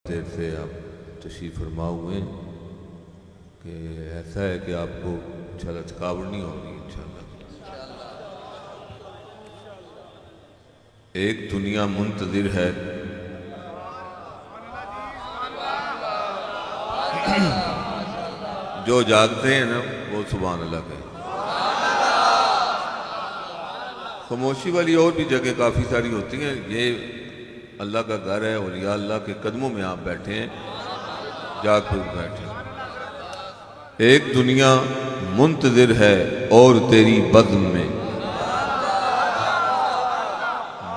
دیر سے آپ تشریف فرما ہوئے ہیں کہ ایسا ہے کہ آپ کو انشاءاللہ تھکاوٹ نہیں ہوگی انشاءاللہ۔ ایک دنیا منتظر ہے جو جاگتے ہیں نا وہ سبحان اللہ کہیں۔ خاموشی والی اور بھی جگہ کافی ساری ہوتی ہیں، یہ اللہ کا گھر ہے، اولیاء اللہ کے قدموں میں آپ بیٹھے ہیں، جاگ کر بیٹھے ہیں۔ ایک دنیا منتظر ہے اور تیری بزم میں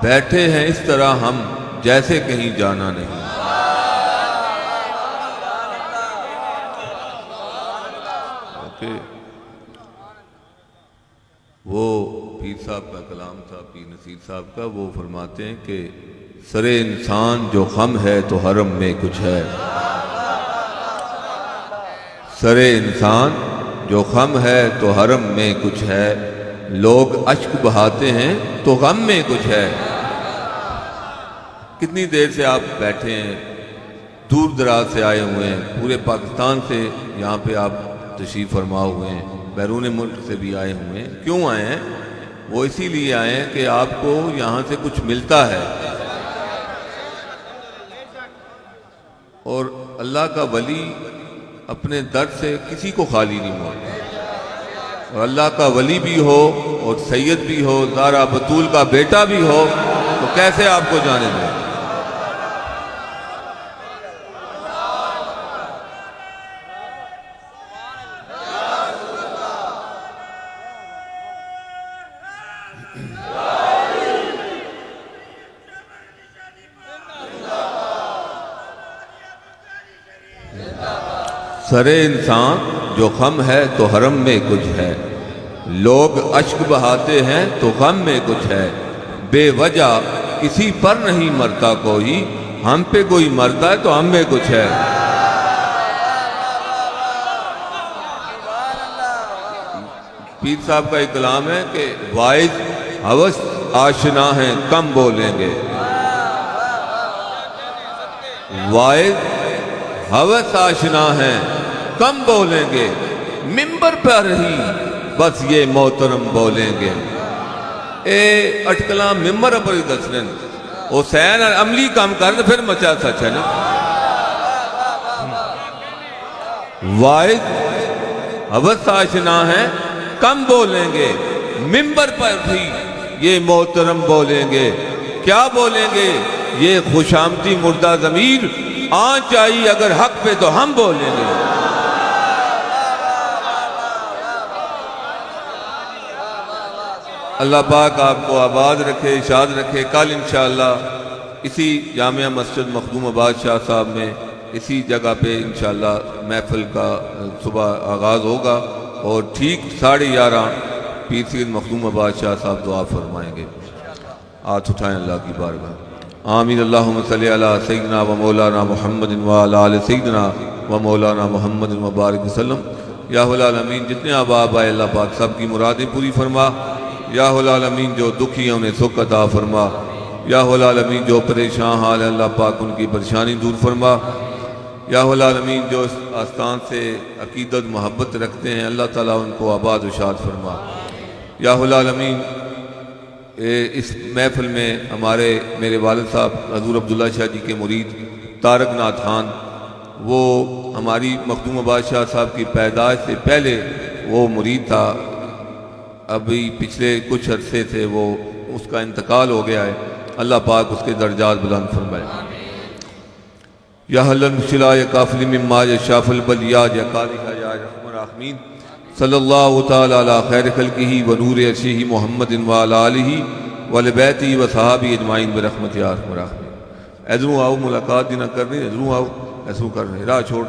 بیٹھے ہیں اس طرح ہم جیسے کہیں جانا نہیں۔ وہ پیر صاحب کا کلام تھا، پیر نصیر صاحب کا، وہ فرماتے ہیں کہ سرے انسان جو خم ہے تو حرم میں کچھ ہے۔ سرے انسان جو خم ہے تو حرم میں کچھ ہے، لوگ اشک بہاتے ہیں تو غم میں کچھ ہے۔ کتنی دیر سے آپ بیٹھے ہیں، دور دراز سے آئے ہوئے ہیں، پورے پاکستان سے یہاں پہ آپ تشریف فرما ہوئے ہیں، بیرون ملک سے بھی آئے ہوئے ہیں۔ کیوں آئے ہیں؟ وہ اسی لیے آئے ہیں کہ آپ کو یہاں سے کچھ ملتا ہے، اور اللہ کا ولی اپنے در سے کسی کو خالی نہیں موڑتا۔ اور اللہ کا ولی بھی ہو اور سید بھی ہو، زہرا بطول کا بیٹا بھی ہو، تو کیسے آپ کو جانے دیں؟ سرے انسان جو خم ہے تو حرم میں کچھ ہے، لوگ اشک بہاتے ہیں تو غم میں کچھ ہے، بے وجہ کسی پر نہیں مرتا کوئی، ہم پہ کوئی مرتا ہے تو ہم میں کچھ ہے۔ پیر صاحب کا ایک کلام ہے کہ وائز ہوس آشنا ہیں کم بولیں گے، وائز ہوس آشنا ہیں کم بولیں گے، ممبر پر ہی بس یہ محترم بولیں گے۔ اے اٹکلاں ممبر پر ہی دسنے حسین عملی کام کرنے پھر مچا سچ ہے نا۔ واحد ہوس آشنا ہیں کم بولیں گے، ممبر پر بھی یہ محترم بولیں گے۔ کیا بولیں گے؟ یہ خوشامدی مردہ ضمیر آنچ آئی اگر حق پہ تو ہم بولیں گے۔ اللہ پاک آپ کو آباد رکھے، شاد رکھے۔ کل انشاءاللہ اسی جامعہ مسجد مخدوم آباد شاہ صاحب میں اسی جگہ پہ انشاءاللہ محفل کا صبح آغاز ہوگا، اور ٹھیک 11:30 پیر سید مخدوم آباد شاہ صاحب دعا فرمائیں گے۔ ہاتھ اٹھائیں اللہ کی بارگاہ۔ آمین۔ اللہم صلی علی سیدنا و مولانا محمد و علی آل سیدنا و مولانا محمد و بارک وسلم۔ یا العالمین جتنے آباب آئے اللہ پاک سب کی مرادیں پوری فرما۔ یا العالمین جو دکھی ہیں انہیں سکھ عطا فرما۔ یا العالمین جو پریشان حال ہے اللہ پاک ان کی پریشانی دور فرما۔ یا العالمین جو اس آستان سے عقیدت محبت رکھتے ہیں اللہ تعالیٰ ان کو آباد و شاد فرما۔ یا العالمین اس محفل میں میرے والد صاحب حضور عبداللہ شاہ جی کے مرید طارق ناتھ خان، وہ ہماری مخدوم آباد شاہ صاحب کی پیدائش سے پہلے وہ مرید تھا، ابھی پچھلے کچھ عرصے سے وہ اس کا انتقال ہو گیا ہے، اللہ پاک اس کے درجات بلند فرمائے۔ یا حلن شلا یا کافلی مما یا شاف البلیات یا قالحہ یا رحم الراحمین صلی اللہ تعالی علی خیر خلقہ و نور عرشہ محمد و علی آلہ و بیتہ و صحابہ اجمعین برحمتہ یا ارحم الراحمین۔ ادھروں آؤ، ملاقات نہ کرنی، ادھروں آؤ، ایسوں کر رہے راہ چھوڑ